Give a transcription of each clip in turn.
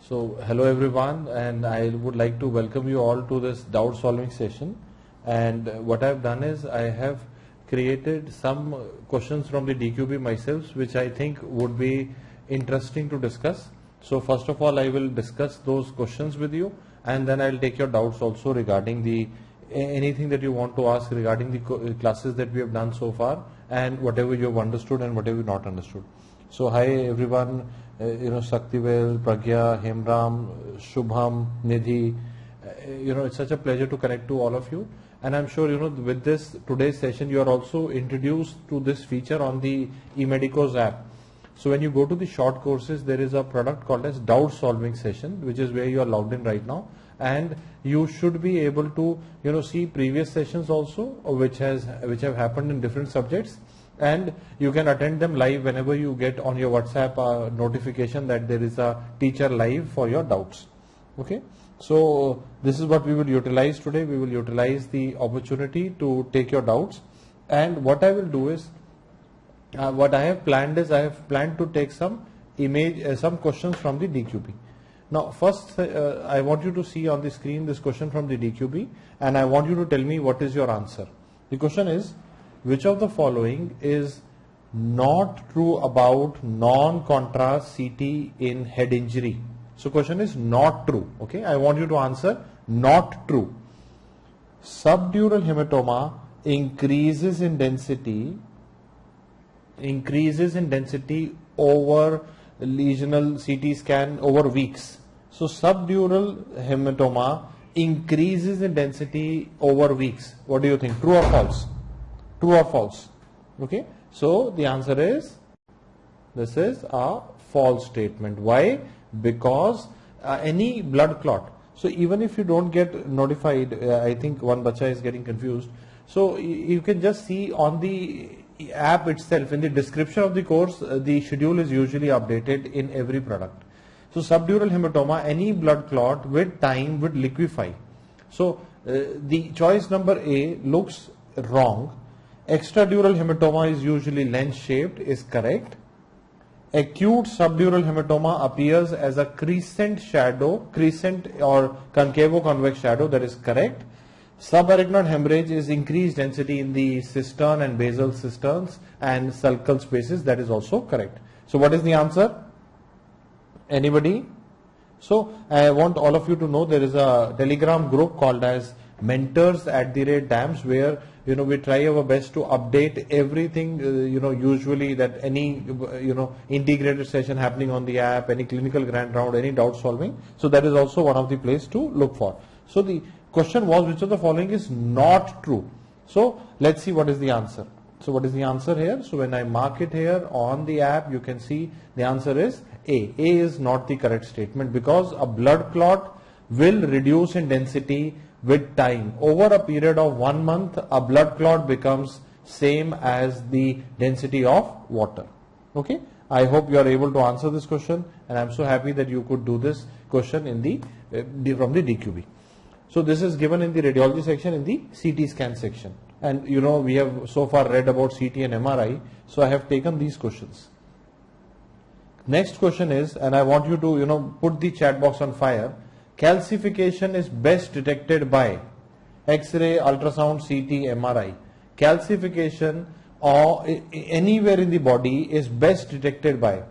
So hello everyone, and I would like to welcome you all to this doubt solving session. And what I have done is I have created some questions from the DQB myself, which I think would be interesting to discuss. So first of all, I will discuss those questions with you, and then I will take your doubts also regarding the anything that you want to ask regarding the classes that we have done so far, and whatever you have understood and whatever you not understood. So hi everyone, Saktivel, Pragya, Hemram, Shubham, Nidhi, it's such a pleasure to connect to all of you. And I'm sure, with this today's session, you are also introduced to this feature on the eMedicoz app. So when you go to the short courses, there is a product called as doubt solving session, which is where you are logged in right now. And you should be able to, see previous sessions also, which have happened in different subjects. And you can attend them live whenever you get on your WhatsApp notification that there is a teacher live for your doubts. Okay, so this is what we will utilize today. We will utilize the opportunity to take your doubts, and what I will do is what I have planned is I have planned to take some questions from the DQB. Now first I want you to see on the screen this question from the DQB, and I want you to tell me what is your answer. The question is, which of the following is not true about non-contrast CT in head injury? So question is not true. Okay, I want you to answer not true. Subdural hematoma increases in density over lesional CT scan over weeks. So subdural hematoma increases in density over weeks. What do you think? True or false? True or false? Okay, so the answer is, this is a false statement. Why? Because any blood clot, so even if you don't get notified, I think one bacha is getting confused, so you can just see on the app itself, in the description of the course, the schedule is usually updated in every product. So subdural hematoma, any blood clot with time would liquefy. So the choice number A looks wrong. Extradural hematoma is usually lens shaped, is correct. Acute subdural hematoma appears as a crescent or concavo-convex shadow, that is correct. Subarachnoid hemorrhage is increased density in the cistern and basal cisterns and sulcal spaces, that is also correct. So what is the answer? Anybody? So I want all of you to know there is a Telegram group called as mentors@DAMS, where we try our best to update everything, usually that any integrated session happening on the app, any clinical grant round, any doubt solving. So that is also one of the place to look for. So the question was, which of the following is not true? So let's see what is the answer. So what is the answer here? So when I mark it here on the app, you can see the answer is A. A is not the correct statement, because a blood clot will reduce in density with time. Over a period of 1 month, a blood clot becomes same as the density of water. Okay, I hope you are able to answer this question, and I am so happy that you could do this question in from the DQB. So this is given in the radiology section, in the CT scan section, and we have so far read about CT and MRI, so I have taken these questions. Next question is, and I want you to put the chat box on fire. Calcification is best detected by X-ray, ultrasound, CT, MRI. Calcification or anywhere in the body is best detected by.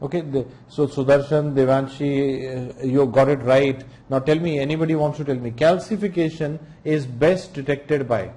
Okay, so Sudarshan, Devanshi, you got it right. Now tell me, anybody wants to tell me, calcification is best detected by?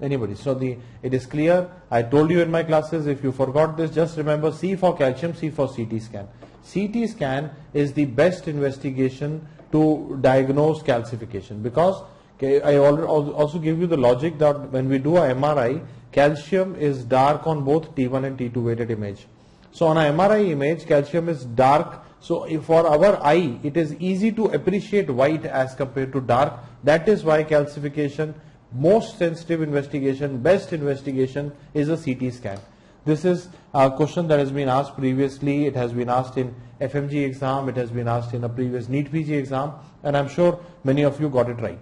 Anybody? So it is clear. I told you in my classes, if you forgot this, just remember C for calcium, C for CT scan. CT scan is the best investigation to diagnose calcification, because I also give you the logic that when we do a MRI, calcium is dark on both T1 and T2 weighted image. So on a MRI image, calcium is dark. So for our eye, it is easy to appreciate white as compared to dark. That is why calcification, most sensitive investigation, best investigation is a CT scan. This is a question that has been asked previously. It has been asked in FMGE exam. It has been asked in a previous NEETPG exam, and I'm sure many of you got it right.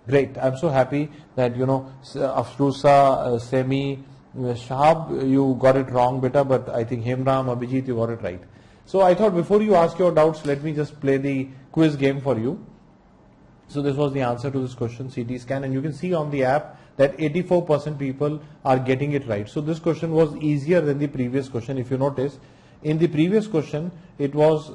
Great. I'm so happy that Afrusa, Semi, Shahab, you got it wrong, beta, but I think Hemram, Abhijit, you got it right. So I thought before you ask your doubts, let me just play the quiz game for you. So this was the answer to this question, CT scan, and you can see on the app that 84% people are getting it right. So this question was easier than the previous question. If you notice, in the previous question, it was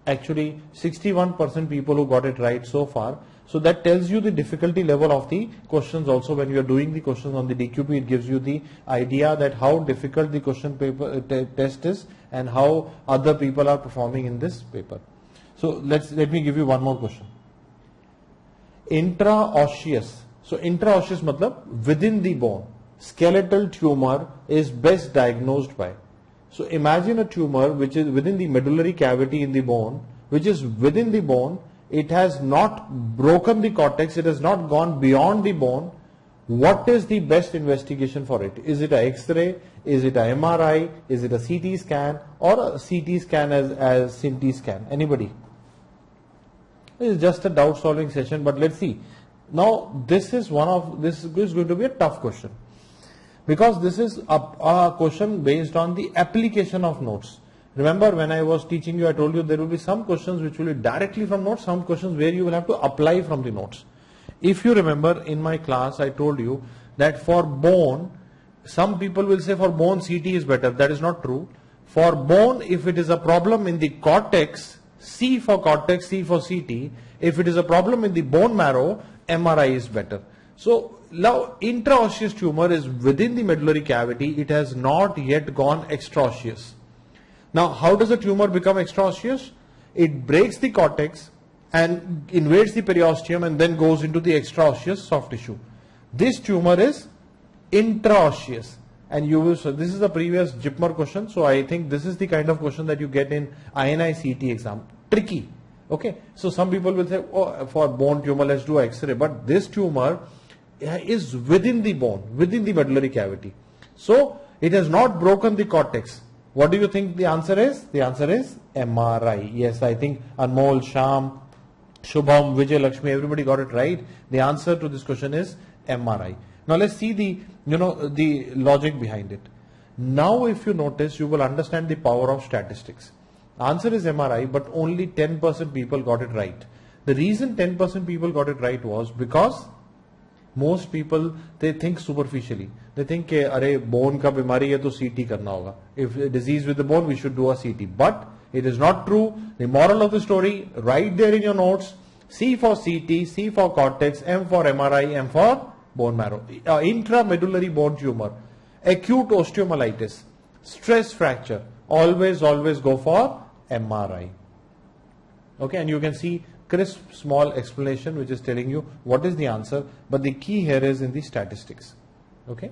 actually 61% people who got it right so far. So that tells you the difficulty level of the questions. Also, when you are doing the questions on the DQP, it gives you the idea that how difficult the question paper test is and how other people are performing in this paper. So let me give you one more question. Intraosseous. So intraosseous matlab within the bone. Skeletal tumor is best diagnosed by. So imagine a tumor which is within the medullary cavity in the bone, which is within the bone. It has not broken the cortex. It has not gone beyond the bone. What is the best investigation for it? Is it a X-ray? Is it a MRI? Is it a CT scan or a CT scan as CT scan? Anybody? It's just a doubt solving session, but let's see. Now this is going to be a tough question, because this is a question based on the application of notes. Remember, when I was teaching you, I told you there will be some questions which will be directly from notes, some questions where you will have to apply from the notes. If you remember in my class, I told you that for bone, some people will say for bone CT is better. That is not true. For bone, if it is a problem in the cortex, C for cortex, C for CT. If it is a problem in the bone marrow, MRI is better. So now intraosseous tumor is within the medullary cavity. It has not yet gone extraosseous. Now how does a tumor become extraosseous? It breaks the cortex and invades the periosteum and then goes into the extraosseous soft tissue. This tumor is intraosseous. And you will, so this is the previous JIPMER question. So I think this is the kind of question that you get in INICET exam. Tricky. Okay. So some people will say, oh, for bone tumor, let's do X-ray. But this tumor is within the bone, within the medullary cavity. So it has not broken the cortex. What do you think the answer is? The answer is MRI. Yes, I think Anmol, Sham, Shubham, Vijay Lakshmi, everybody got it right. The answer to this question is MRI. Now let's see the logic behind it. Now if you notice, you will understand the power of statistics. Answer is MRI, but only 10% people got it right. The reason 10% people got it right was because most people, they think superficially. They think कि अरे bone का बीमारी है तो CT करना होगा. If a disease with the bone, we should do a CT. But it is not true. The moral of the story, right there in your notes, C for CT, C for cortex, M for MRI, M for bone marrow. Intramedullary bone tumor, acute osteomyelitis, stress fracture, always go for MRI. Okay, and you can see crisp small explanation which is telling you what is the answer, but the key here is in the statistics. Okay,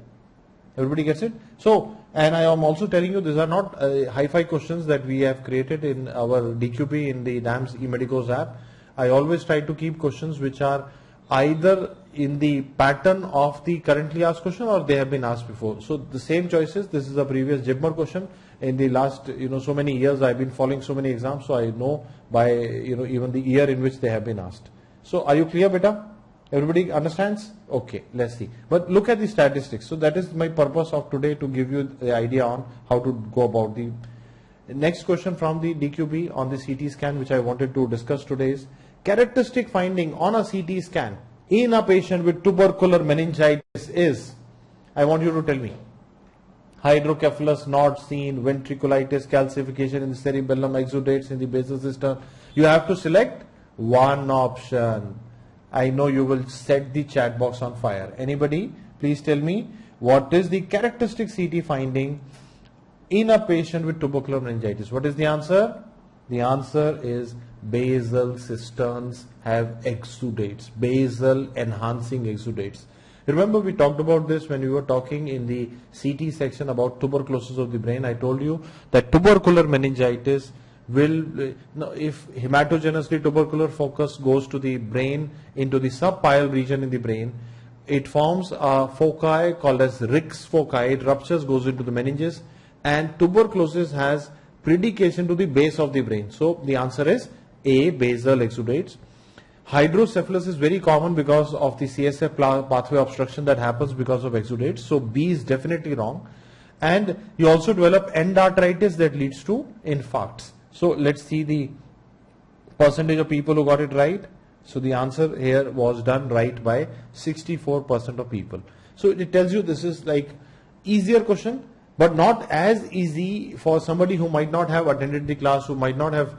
everybody gets it? So, and I am also telling you these are not hi-fi questions that we have created in our DQP in the DAMS eMedicoz app. I always try to keep questions which are either in the pattern of the currently asked question or they have been asked before. So the same choices. This is a previous JIPMER question. In the last so many years I've been following so many exams, so I know by even the year in which they have been asked. So are you clear, beta? Everybody understands? Okay, let's see. But look at the statistics. So that is my purpose of today, to give you the idea on how to go about the next question from the DQB on the CT scan, which I wanted to discuss today is characteristic finding on a CT scan in a patient with tubercular meningitis is, I want you to tell me. Hydrocephalus not seen, ventriculitis, calcification in the cerebellum, exudates in the basal system. You have to select one option. I know you will set the chat box on fire. Anybody, please tell me what is the characteristic CT finding in a patient with tubercular meningitis. What is the answer? The answer is basal cisterns have exudates, basal enhancing exudates. Remember we talked about this when we were talking in the CT section about tuberculosis of the brain. I told you that tubercular meningitis will, if hematogenously tubercular focus goes to the brain, into the subpial region in the brain, it forms a foci called as Rick's foci. It ruptures, goes into the meninges, and tuberculosis has predication to the base of the brain. So the answer is A, basal exudates. Hydrocephalus is very common because of the CSF pathway obstruction that happens because of exudates. So B is definitely wrong. and you also develop endarteritis that leads to infarcts. So let's see the percentage of people who got it right. So the answer here was done right by 64% of people. So it tells you this is like easier question, but not as easy for somebody who might not have attended the class, who might not have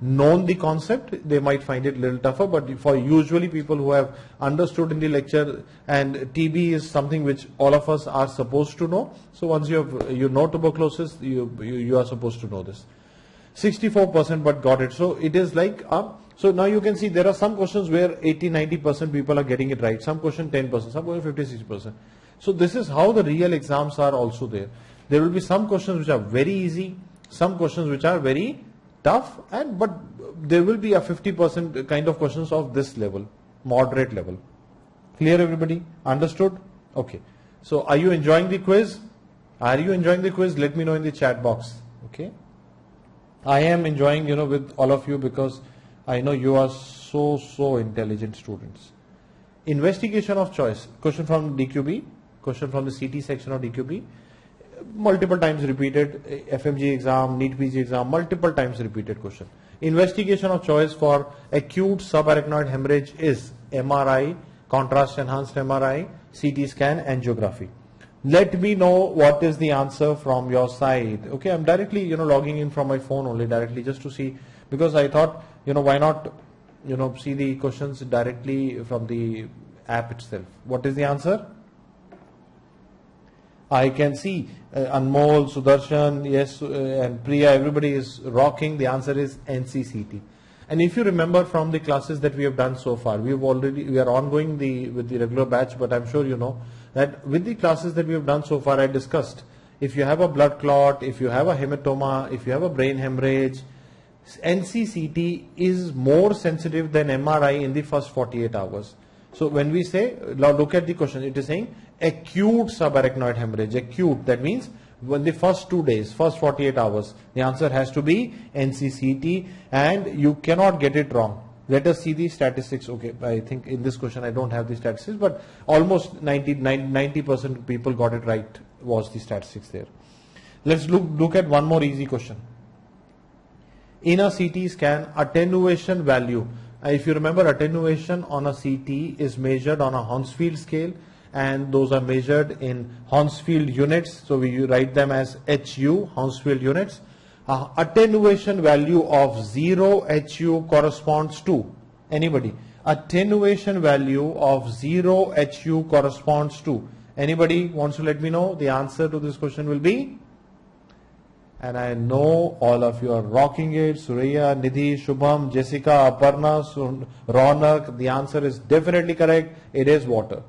known the concept. They might find it a little tougher, but for usually people who have understood in the lecture, and TB is something which all of us are supposed to know. So once you know tuberculosis, you are supposed to know this. 64% but got it. So it is like so now you can see there are some questions where 80-90% people are getting it right. Some question 10%, some question 50-60%. So this is how the real exams are also there. There will be some questions which are very easy, some questions which are very tough, but there will be a 50% kind of questions of this level, moderate level. Clear everybody? Understood? Okay. So are you enjoying the quiz? Are you enjoying the quiz? Let me know in the chat box. Okay. I am enjoying, with all of you, because I know you are so intelligent students. Investigation of choice. Question from DQB. Question from the CT section of DQB. Multiple times repeated. FMGE exam, NEETPG exam, multiple times repeated question. Investigation of choice for acute subarachnoid hemorrhage is MRI, contrast enhanced MRI, CT scan, angiography. Let me know what is the answer from your side. Okay, I'm directly, logging in from my phone only directly just to see, because I thought, why not, see the questions directly from the app itself. What is the answer? I can see Anmol, Sudarshan, yes, and Priya, everybody is rocking. The answer is NCCT. And if you remember from the classes that we have done so far, we are ongoing with the regular batch, but I'm sure you know that with the classes that we have done so far, I discussed, if you have a blood clot, if you have a hematoma, if you have a brain hemorrhage, NCCT is more sensitive than MRI in the first 48 hours. So when we say, now look at the question, it is saying acute subarachnoid hemorrhage. Acute, that means when the first 2 days, first 48 hours, the answer has to be NCCT, and you cannot get it wrong. Let us see the statistics. Okay, I think in this question I don't have the statistics, but almost 90% of people got it right was the statistics there. Let's look at one more easy question. In a CT scan, attenuation value. If you remember, attenuation on a CT is measured on a Hounsfield scale, and those are measured in Hounsfield units. So we write them as HU, Hounsfield units. Attenuation value of 0 HU corresponds to, anybody? Attenuation value of 0 HU corresponds to, anybody wants to let me know? The answer to this question will be, and I know all of you are rocking it, Surya, Nidhi, Shubham, Jessica, Aparna, Ronak. The answer is definitely correct. It is water.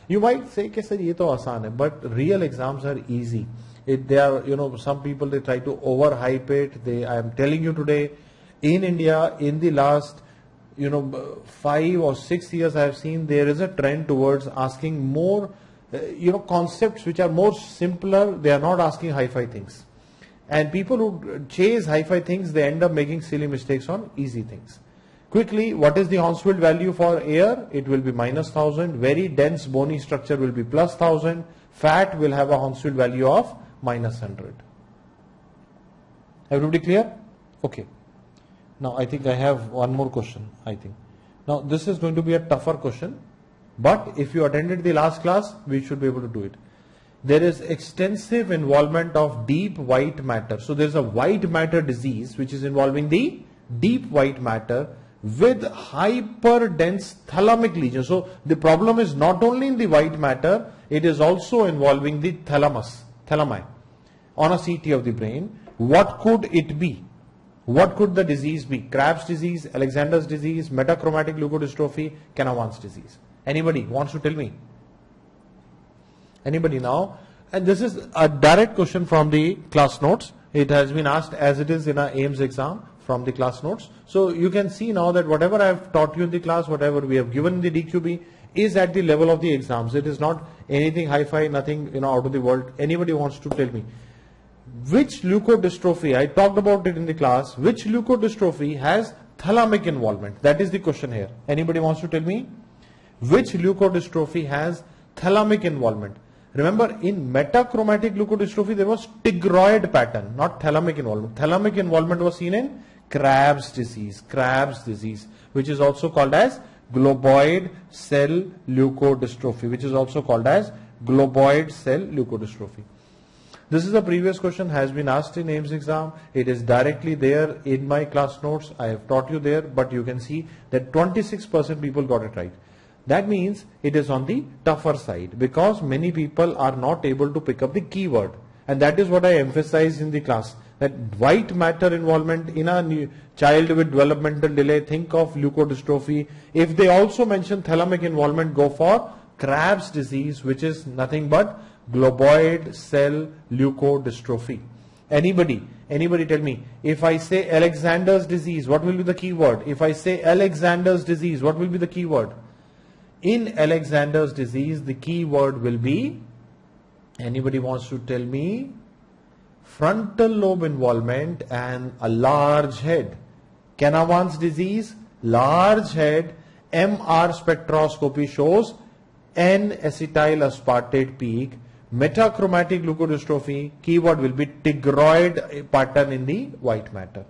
You might say, "Ke sir, ye to aasan hai," but real exams are easy. They are, some people, they try to overhype it. I am telling you today, in India, in the last, 5 or 6 years, I have seen there is a trend towards asking more, concepts which are more simpler. They are not asking hi-fi things. And people who chase hi-fi things, they end up making silly mistakes on easy things. Quickly, what is the Hounsfield value for air? It will be -1000. Very dense bony structure will be +1000. Fat will have a Hounsfield value of -100. Everybody clear? Okay. Now I think I have one more question, I think. Now this is going to be a tougher question, but if you attended the last class, we should be able to do it. There is extensive involvement of deep white matter. So there is a white matter disease which is involving the deep white matter with hyperdense thalamic lesion. So the problem is not only in the white matter, it is also involving the thalami on a CT of the brain. What could it be? What could the disease be? Krabs disease, Alexander's disease, metachromatic leukodystrophy, Canavan's disease. Anybody wants to tell me? Anybody now? And this is a direct question from the class notes. It has been asked as it is in our AIIMS exam from the class notes. So you can see now that whatever I have taught you in the class, whatever we have given in the DQB is at the level of the exams. It is not anything hi-fi, nothing out of the world. Anybody wants to tell me? Which leukodystrophy, I talked about it in the class, which leukodystrophy has thalamic involvement? That is the question here. Anybody wants to tell me? Which leukodystrophy has thalamic involvement? Remember, in metachromatic leukodystrophy, there was tigroid pattern, not thalamic involvement. Thalamic involvement was seen in Crab's disease, which is also called as globoid cell leukodystrophy, This is a previous question, has been asked in AIIMS exam. It is directly there in my class notes. I have taught you there, but you can see that 26% people got it right. That means it is on the tougher side because many people are not able to pick up the keyword. And that is what I emphasize in the class, that white matter involvement in a child with developmental delay, think of leukodystrophy. If they also mention thalamic involvement, go for Crab's disease, which is nothing but globoid cell leukodystrophy. Anybody tell me, if I say Alexander's disease, what will be the keyword? If I say Alexander's disease, what will be the keyword? In Alexander's disease, the key word will be, anybody wants to tell me, frontal lobe involvement and a large head. Canavan's disease, large head, MR spectroscopy shows N-acetyl aspartate peak. Metachromatic leukodystrophy, keyword will be tigroid pattern in the white matter.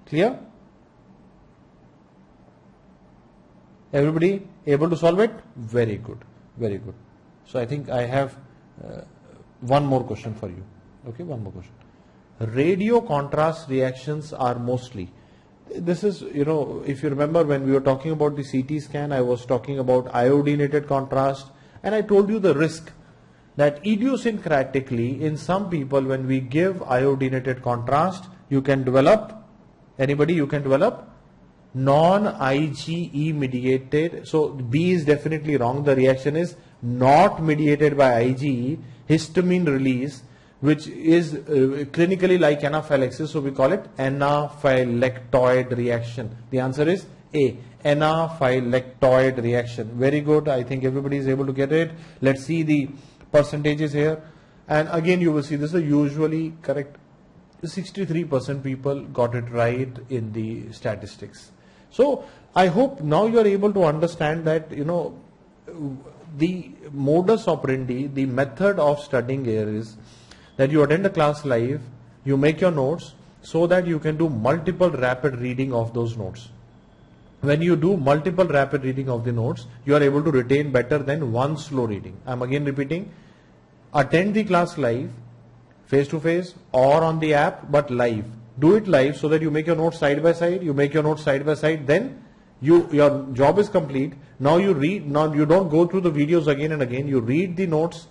Clear? Everybody able to solve it? Very good. So I think I have one more question for you. Okay, one more question. Radio contrast reactions are mostly, this is, if you remember when we were talking about the CT scan, I was talking about iodinated contrast, and I told you the risk that idiosyncratically in some people when we give iodinated contrast, you can develop non-IgE mediated. So B is definitely wrong. The reaction is not mediated by IgE, histamine release, which is clinically like anaphylaxis. So we call it anaphylactoid reaction. The answer is A, anaphylactoid reaction. Very good. I think everybody is able to get it. Let's see the percentages here. And again, you will see this is usually correct. 63% people got it right in the statistics. So I hope now you are able to understand that, the modus operandi, the method of studying here is that you attend the class live, you make your notes so that you can do multiple rapid reading of those notes. When you do multiple rapid reading of the notes, you are able to retain better than one slow reading. I am again repeating, attend the class live, face to face or on the app, but live. Do it live so that you make your notes side by side, then your job is complete. Now you read, now you don't go through the videos again and again, you read the notes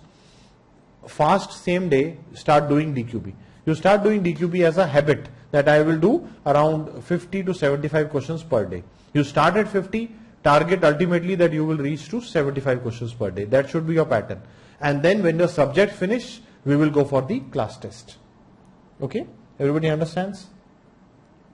fast, same day, start doing DQB. You start doing DQB as a habit that I will do around 50 to 75 questions per day. You start at 50, target ultimately that you will reach to 75 questions per day. That should be your pattern. And then when the subject finish, we will go for the class test. Okay, everybody understands?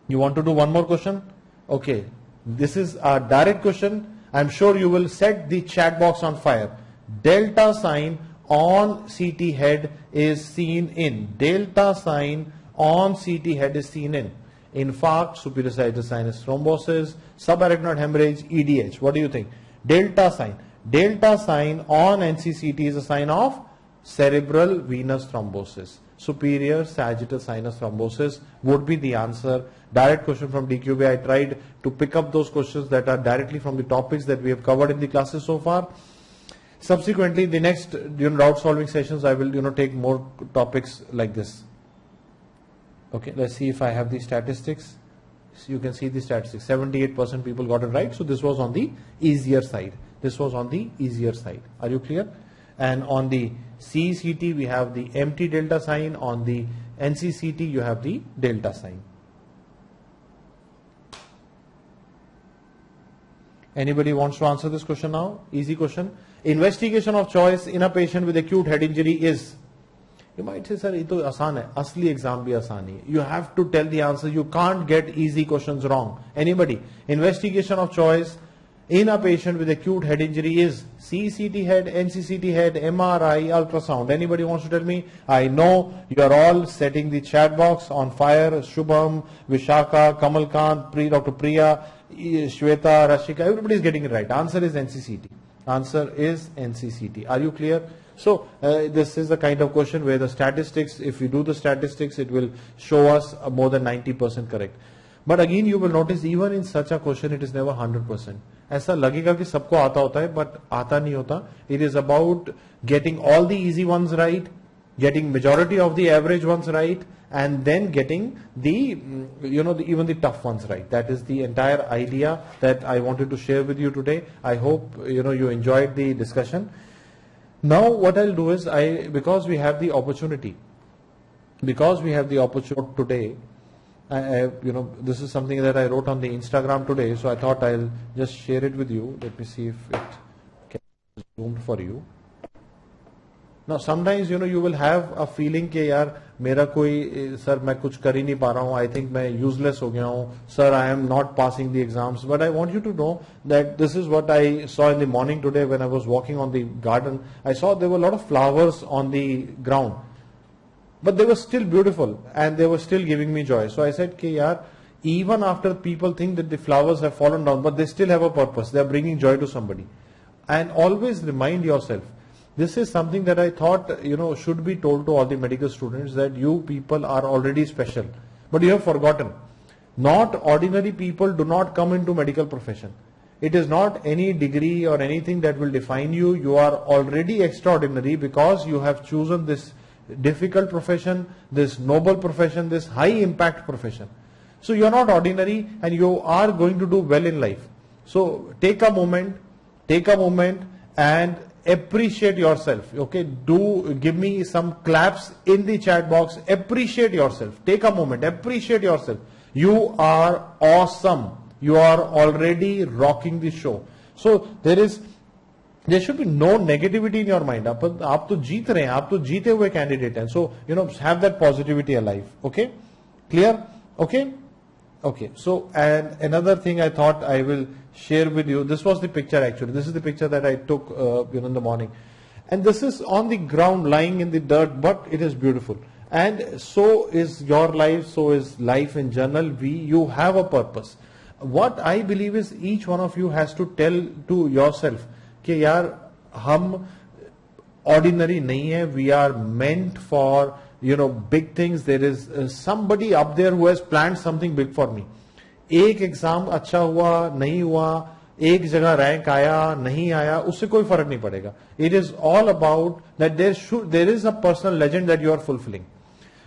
You want to do one more question? Okay, this is a direct question. I'm sure you will set the chat box on fire. Delta sign on CT head is seen in. Delta sign on CT head is seen in infarct, superior sagittal sinus thrombosis, subarachnoid hemorrhage, EDH. What do you think? Delta sign. Delta sign on NCCT is a sign of cerebral venous thrombosis. Superior sagittal sinus thrombosis would be the answer. Direct question from DQB. I tried to pick up those questions that are directly from the topics that we have covered in the classes so far. Subsequently, the next doubt solving sessions, I will take more topics like this. Okay, let's see if I have the statistics. So you can see the statistics. 78% people got it right. So this was on the easier side. Are you clear? And on the CCT, we have the empty delta sign. On the NCCT, you have the delta sign. Anybody wants to answer this question now? Easy question. Investigation of choice in a patient with acute head injury is. You might say, sir, ito aasan hai. Asli exam bhi aasan hai. You have to tell the answer. You can't get easy questions wrong. Anybody? Investigation of choice in a patient with acute head injury is CCT head, NCCT head, MRI, ultrasound. Anybody wants to tell me? I know you are all setting the chat box on fire. Shubham, Vishaka, Kamalkant, Dr. Priya, Shweta, Rashika. Everybody is getting it right. Answer is NCCT. Answer is NCCT. Are you clear? So this is the kind of question where the statistics, if we do the statistics, it will show us more than 90% correct. But again you will notice even in such a question it is never 100%. ऐसा लगेगा कि सबको आता होता है, but आता नहीं होता. It is about getting all the easy ones right, getting majority of the average ones right, and then getting the, even the tough ones right. That is the entire idea that I wanted to share with you today. I hope, you enjoyed the discussion. Now what I'll do is, because we have the opportunity today, this is something that I wrote on the Instagram today, so I thought I'll just share it with you. Let me see if it can be zoomed for you. Now sometimes you will have a feeling कि यार मेरा कोई sir मैं कुछ कर ही नहीं पा रहा हूँ, I think मैं useless हो गया हूँ, sir I am not passing the exams. But I want you to know that this is what I saw in the morning today when I was walking on the garden. I saw there were a lot of flowers on the ground, but they were still beautiful and they were still giving me joy. So I said कि यार even after people think that the flowers have fallen down, but they still have a purpose, they are bringing joy to somebody. And always remind yourself, this is something that I thought, should be told to all the medical students, that you people are already special, but you have forgotten. Not ordinary people do not come into medical profession. It is not any degree or anything that will define you. You are already extraordinary because you have chosen this difficult profession, this noble profession, this high impact profession. So you are not ordinary and you are going to do well in life. So take a moment and appreciate yourself. Okay, do give me some claps in the chat box. Appreciate yourself. Take a moment, appreciate yourself. You are awesome. You are already rocking the show. So there should be no negativity in your mind. आप तो जीत रहे हैं, आप तो जीते हुए candidate हैं. So have that positivity alive. Okay, clear? Okay. So and another thing I thought I will share with you. This was the picture actually. This is the picture that I took in the morning, and this is on the ground lying in the dirt, but it is beautiful. And so is your life. So is life in general. You have a purpose. What I believe is each one of you has to tell to yourself कि यार हम ordinary नहीं है. We are meant for big things. There is somebody up there who has planned something big for me. एक exam अच्छा हुआ नहीं हुआ, एक जगह रैंक आया नहीं आया, उससे कोई फर्क नहीं पड़ेगा. It is all about that there is a personal legend that you are fulfilling.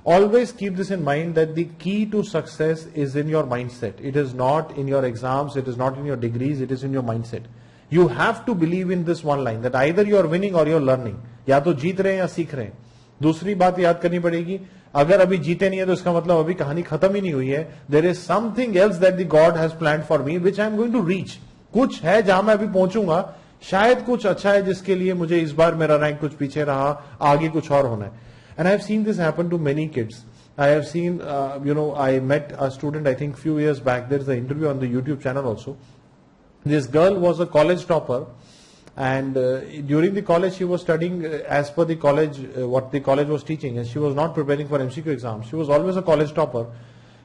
Always keep this in mind that the key to success is in your mindset. It is not in your exams, it is not in your degrees, it is in your mindset. You have to believe in this one line that either you are winning or you are learning. या तो जीत रहे हैं या सीख रहे हैं. दूसरी बात याद करनी पड़ेगी, अगर अभी जीते नहीं है तो इसका मतलब अभी कहानी खत्म ही नहीं हुई है. There is something else that the god has planned for me which I am going to reach. कुछ है जहां मैं अभी पहुंचूंगा, शायद कुछ अच्छा है जिसके लिए मुझे इस बार मेरा रैंक कुछ पीछे रहा, आगे कुछ और होना है. And I have seen this happen to many kids. I have seen, I met a student, I think few years back. There is an interview on the YouTube channel also. This girl was a college topper, and during the college she was studying as per the college, what the college was teaching, and she was not preparing for MCQ exams. She was always a college topper.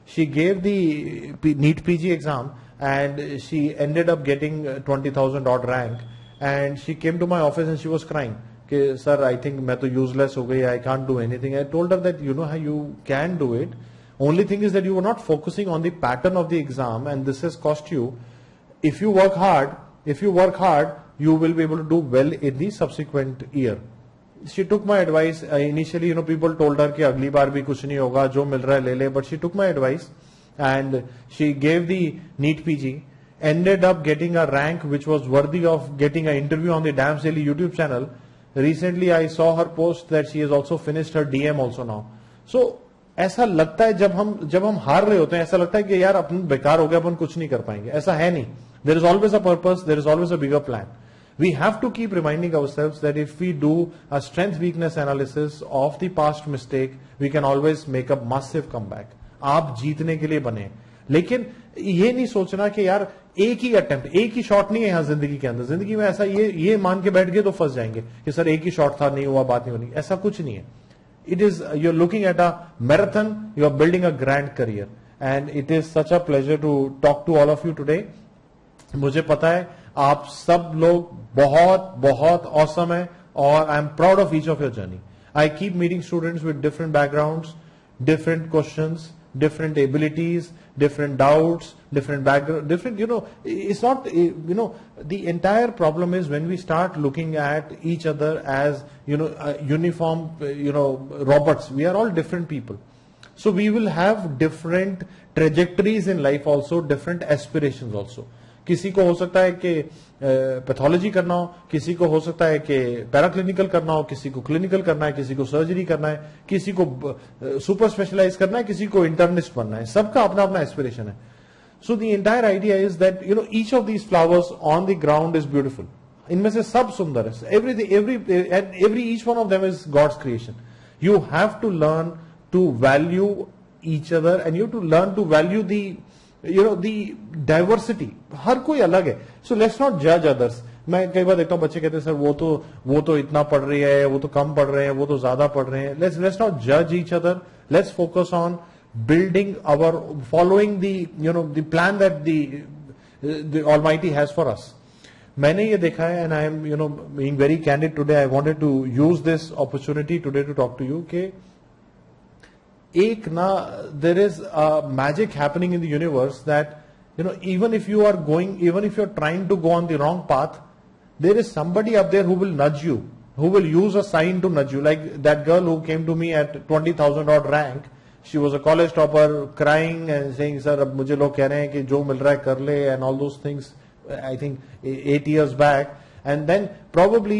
She gave the NEETPG exam and she ended up getting 20,000 odd rank, and she came to my office and she was crying. Sir, I think मैं तो useless हो गई, I can't do anything. I told her that you know how you can do it. Only thing is that you were not focusing on the pattern of the exam, and this has cost you. If you work hard, you will be able to do well in the subsequent year. She took my advice. Initially, people told her कि अगली बार भी कुछ नहीं होगा, जो मिल रहा है ले ले. But she took my advice and she gave the NEETPG. Ended up getting a rank which was worthy of getting an interview on the DAMS Daily YouTube channel. Recently I saw her post that she has also finished her DM also now. So ऐसा लगता है जब हम हार रहे होते हैं, ऐसा लगता है कि यार अपन बेकार हो गया, अपन कुछ नहीं कर पाएंगे. ऐसा है नहीं. There is always a purpose, there is always a bigger plan. We have to keep reminding ourselves that if we do a strength weakness analysis of the past mistake, we can always make a massive comeback. आप जीतने के लिए बने, लेकिन ये नहीं सोचना कि यार एक ही अटेम्प्ट, एक ही शॉट नहीं है यहाँ जिंदगी के अंदर. जिंदगी में ऐसा ये मान के बैठ गए तो फंस जाएंगे कि सर एक ही शॉट था, नहीं हुआ, बात नहीं होनी. ऐसा कुछ नहीं है. It is, you're looking at a marathon, you are building a grand career, and it is such a pleasure to talk to all of you today. मुझे पता है आप सब लोग बहुत बहुत ऑसम है और I am proud of each of your journey. I keep meeting students with different backgrounds, different questions, different abilities, different doubts, different background, different, it's not, the entire problem is when we start looking at each other as, uniform, robots. We are all different people. So we will have different trajectories in life also, different aspirations also. किसी को हो सकता है कि pathology करना हो, किसी को हो सकता है कि पैराक्लिनिकल करना हो, किसी को क्लिनिकल करना है, किसी को सर्जरी करना है, किसी को सुपर स्पेशलाइज करना है, किसी को इंटर्निस्ट बनना है. सबका अपना अपना एस्पिरेशन है. So the entire idea is that each of these flowers on the ground is beautiful. इनमें से सब सुंदर है. Every each one of them is God's creation. You have to learn to value each other and you to learn to value the diversity. हर कोई अलग है. So let's not जज अदर्स. मैं कई बार देखता हूं बच्चे कहते हैं सर वो तो इतना पढ़ रही है, वो तो कम पढ़ रहे हैं, वो तो ज्यादा पढ़ रहे हैं. लेट्स नॉट जज each other. Let's focus on building our following the plan that the Almighty has for us. मैंने ये देखा है and I am being very candid today. I wanted to use this opportunity today to talk to you कि there is a magic happening in the universe that even if you are trying to go on the wrong path, there is somebody up there who will nudge you, who will use a sign to nudge you. Like that girl who came to me at 20,000 odd rank. She was a college topper, crying and saying, "Sir, अब मुझे लोग कह रहे हैं कि जो मिल रहा है कर ले," and all those things. I think 8 years back, and then probably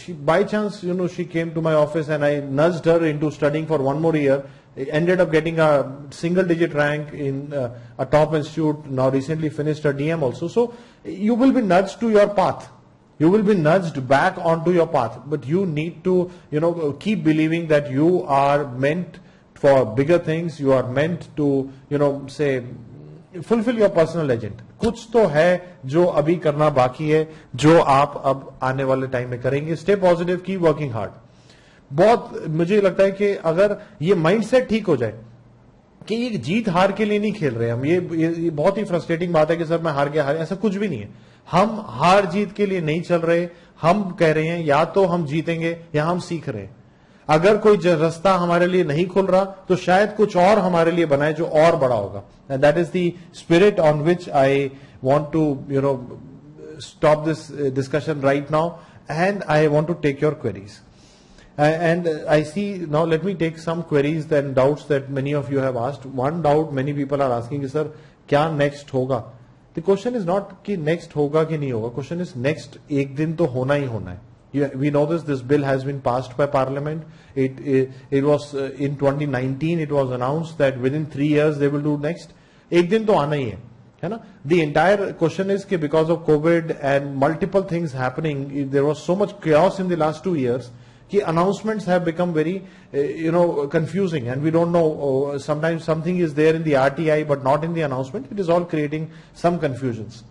she by chance she came to my office and I nudged her into studying for one more year. Ended up getting a single-digit rank in a top institute. Now recently finished her DM also. So you will be nudged to your path. You will be nudged back onto your path, but you need to keep believing that you are meant for bigger things. You are meant to say fulfill your personal legend. कुछ तो है जो अभी करना बाकी है, जो आप अब आने वाले टाइम में करेंगे. Stay positive, keep working hard. बहुत मुझे लगता है कि अगर ये माइंडसेट ठीक हो जाए कि ये जीत हार के लिए नहीं खेल रहे हम. ये बहुत ही फ्रस्ट्रेटिंग बात है कि सर मैं हार गया. ऐसा कुछ भी नहीं है. हम हार जीत के लिए नहीं चल रहे. हम कह रहे हैं या तो हम जीतेंगे या हम सीख रहे हैं. अगर कोई रास्ता हमारे लिए नहीं खुल रहा तो शायद कुछ और हमारे लिए बनाए जो और बड़ा होगा. And that is the spirit on which I want to stop this discussion right now, and I want to take your queries. And I see now, let me take some queries and doubts that many of you have asked. One doubt many people are asking is, sir, क्या next होगा? The question is not कि next होगा कि नहीं होगा. Question is next एक दिन तो होना ही होना है. We know this bill has been passed by Parliament. It was in 2019 it was announced that within 3 years they will do next. एक दिन तो आना ही है ना. The entire question is कि because of COVID and multiple things happening, there was so much chaos in the last 2 years कि announcements have become very confusing, and we don't know. Sometimes something is there in the RTI but not in the announcement. It is all creating some confusions.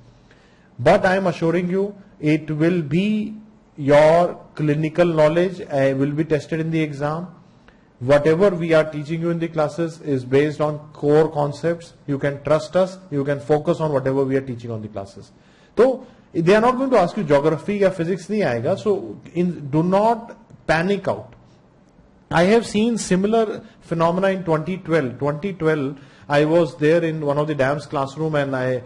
But I am assuring you, it will be your clinical knowledge will be tested in the exam. Whatever we are teaching you in the classes is based on core concepts. You can trust us. You can focus on whatever we are teaching on the classes. So they are not going to ask you geography or physics nahi aayega. So do not panic out. I have seen similar phenomena in 2012. 2012, I was there in one of the DAMS classroom and I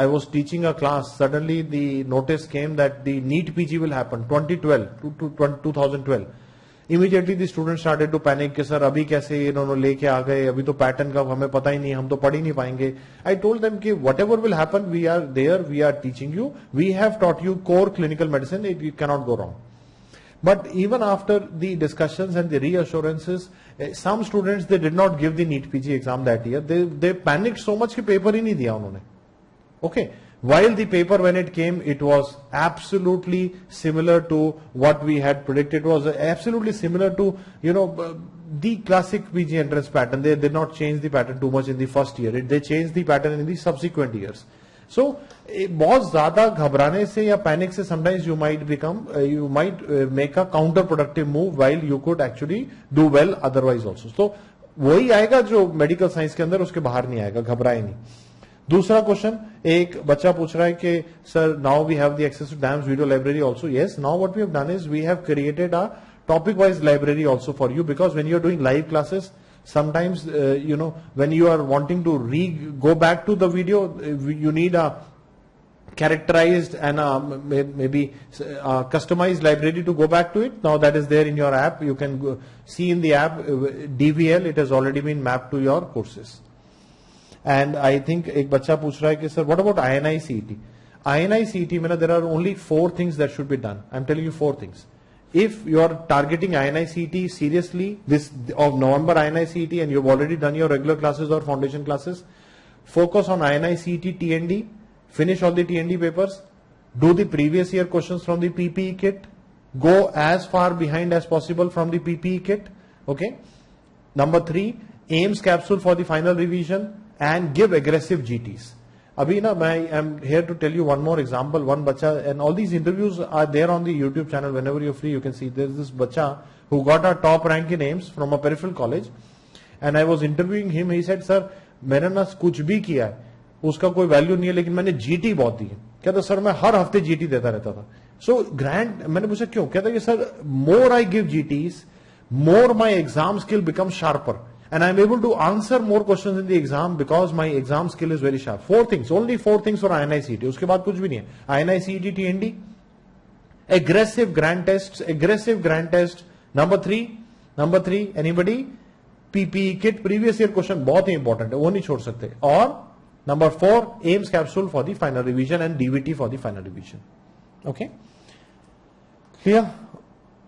was teaching a class. Suddenly the notice came that the NEETPG will happen 2012. Immediately the students started to panic कि sir अभी कैसे इन्होंने लेके आ गए, अभी तो pattern का हमें पता ही नहीं, हम तो पढ़ ही नहीं पाएंगे. I told them कि whatever will happen, we are there, we are teaching you, we have taught you core clinical medicine, it cannot go wrong. But even after the discussions and the reassurances, some students, they did not give the NEETPG exam that year. They panicked so much कि paper ही नहीं दिया उन्होंने. Okay. While the paper, when it came, it was absolutely similar to what we had predicted. It was absolutely similar to the classic PG entrance pattern. They did not change the pattern too much in the first year. They changed the pattern in the subsequent years. So बहुत ज्यादा घबराने से या panic से sometimes you might make a counterproductive move while you could actually do well otherwise also. So वही आएगा जो medical science के अंदर, उसके बाहर नहीं आएगा, घबराए नहीं. दूसरा क्वेश्चन, एक बच्चा पूछ रहा है कि sir now we have the access to DAMS video library also. Yes, now what we have done is we have created a topic wise library also for you, because when you are doing live classes, sometimes when you are wanting to go back to the video, you need a characterized and maybe customized library to go back to it. Now that is there in your app. You can see in the app DVL, it has already been mapped to your courses. And I think ek bacha pooch raha hai ki sir what about INICET? INICET mein there are only 4 things that should be done. I'm telling you 4 things. If you are targeting INICET seriously, this of November INICET, and you've already done your regular classes or foundation classes, focus on INICET TND, finish all the TND papers, do the previous year questions from the PPE kit, go as far behind as possible from the PPE kit. Okay. Number 3, AIIMS capsule for the final revision and give aggressive GTs. Abhi na, I am here to tell you one more example. One bacha, and all these interviews are there on the YouTube channel. Whenever you're free, you can see. There's this bacha who got a top rank in AIIMS from a peripheral college, and I was interviewing him. He said, "Sir, मैंने ना कुछ भी किया है, उसका कोई value नहीं है, लेकिन मैंने GT बहुत दी है." कहता सर मैं हर हफ्ते GT देता रहता था. So ग्रैंड, मैंने पूछा क्यों? कहता कि sir more I give GTs, more my exam skill becomes sharper. And I'm able to answer more questions in the exam because my exam skill is very sharp. 4 things, only 4 things for INICET. उसके बाद कुछ भी नहीं है. INICET TND, aggressive grand tests. Number 3, anybody? PPE kit, previous year question बहुत ही important है, वो नहीं छोड़ सकते. और number 4, AIIMS capsule for the final revision and DVT for the final revision. Okay? Clear?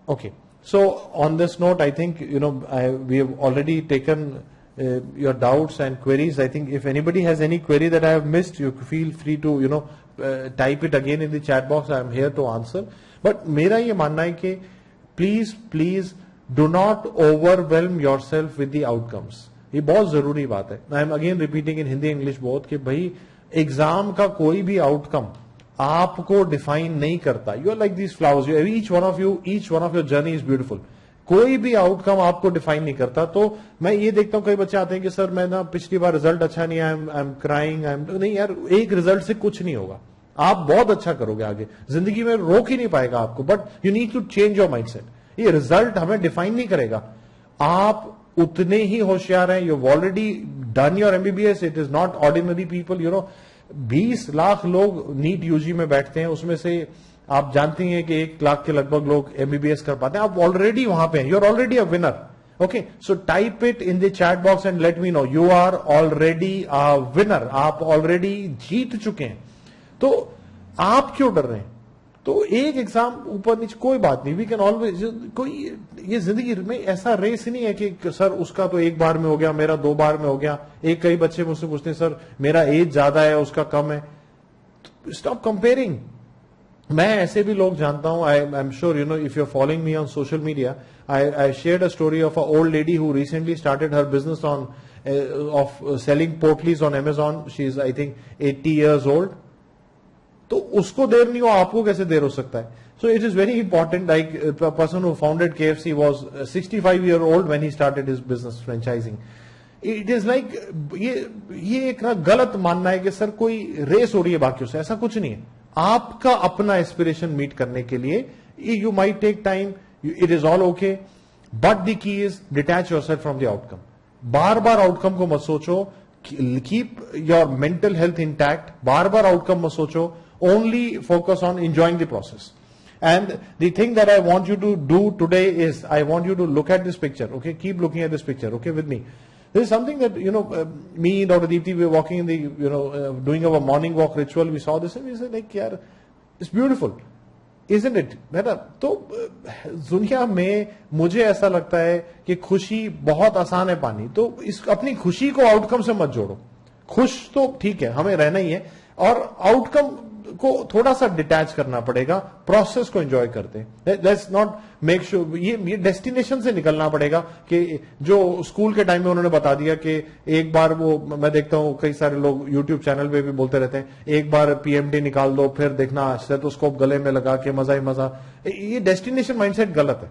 Okay. So on this note, I think we have already taken your doubts and queries. I think if anybody has any query that I have missed, you feel free to type it again in the chat box. I am here to answer. But मेरा ये मानना है कि please do not overwhelm yourself with the outcomes. ये बहुत जरूरी बात है. I am again repeating in Hindi English both कि भाई एग्जाम का कोई भी आउटकम आपको डिफाइन नहीं करता. You are like these flowers, each one of your journey is beautiful. कोई भी आउटकम आपको डिफाइन नहीं करता. तो मैं ये देखता हूं कई बच्चे आते हैं कि सर मैं ना पिछली बार रिजल्ट अच्छा नहीं आया, आई एम क्राइंग, नहीं यार, एक रिजल्ट से कुछ नहीं होगा. आप बहुत अच्छा करोगे आगे, जिंदगी में रोक ही नहीं पाएगा आपको. But you need to change your mindset. ये रिजल्ट हमें डिफाइन नहीं करेगा. आप उतने ही होशियार हैं. You have already done your MBBS. It is not ordinary people. 20 lakh लोग नीट यूजी में बैठते हैं, उसमें से आप जानती हैं कि 1 लाख के लगभग लोग MBBS कर पाते हैं. आप ऑलरेडी वहां पे हैं. You are already a winner. Okay, so type it in the chat box and let me know you are already a winner. आप ऑलरेडी जीत चुके हैं. तो आप क्यों डर रहे हैं? तो एक एग्जाम ऊपर नीचे कोई बात नहीं. वी कैन ऑलवेज, कोई ये जिंदगी में ऐसा रेस नहीं है कि सर उसका तो 1 बार में हो गया, मेरा 2 बार में हो गया. कई बच्चे मुझसे पूछते हैं सर मेरा एज ज्यादा है, उसका कम है. Stop comparing. मैं ऐसे भी लोग जानता हूं. I am sure if you are following me on social media, I shared a story of a old lady who recently started her business on of selling potlis on Amazon. She is I think 80 years old. तो उसको देर नहीं हो, आपको कैसे देर हो सकता है? So it is very important. Like person who founded KFC was 65 year old when he started his business franchising. It is like ये एक ना गलत मानना है कि सर कोई रेस हो रही है बाकियों से. ऐसा कुछ नहीं है. आपका अपना एस्पिरेशन मीट करने के लिए you might take time. It is all okay, but the key is detach yourself from the outcome. बार बार आउटकम को मत सोचो. Keep your mental health intact. बार बार आउटकम मत सोचो. Only focus on enjoying the process. And the thing that I want you to do today is, I want you to look at this picture. Okay, keep looking at this picture. Okay, with me. There is something that me, Dr. Deepthi, we were walking in the doing our morning walk ritual. We saw this and we said like, yaar, it's beautiful, isn't it? बेटा तो दुनिया में मुझे ऐसा लगता है कि खुशी बहुत आसान है पानी. तो इस अपनी खुशी को आउटकम से मत जोड़ो. खुश तो ठीक है, हमें रहना ही है, और आउटकम को थोड़ा सा डिटैच करना पड़ेगा. प्रोसेस को एंजॉय करते हैं. लेट्स नॉट मेक श्योर ये डेस्टिनेशन से निकलना पड़ेगा कि जो स्कूल के टाइम में उन्होंने बता दिया कि एक बार, वो मैं देखता हूं कई सारे लोग यूट्यूब चैनल पे भी बोलते रहते हैं, एक बार PMT निकाल दो, फिर देखना स्टेथोस्कोप गले में लगा के मजा ही मजा. ये डेस्टिनेशन माइंडसेट गलत है.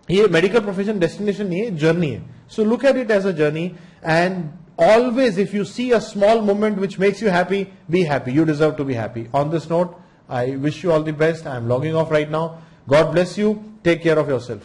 ये मेडिकल प्रोफेशन डेस्टिनेशन नहीं है, जर्नी है. So look at it as a journey and always, if you see a small moment which makes you happy, be happy. You deserve to be happy. On this note, I wish you all the best. I am logging off right now. God bless you. Take care of yourself.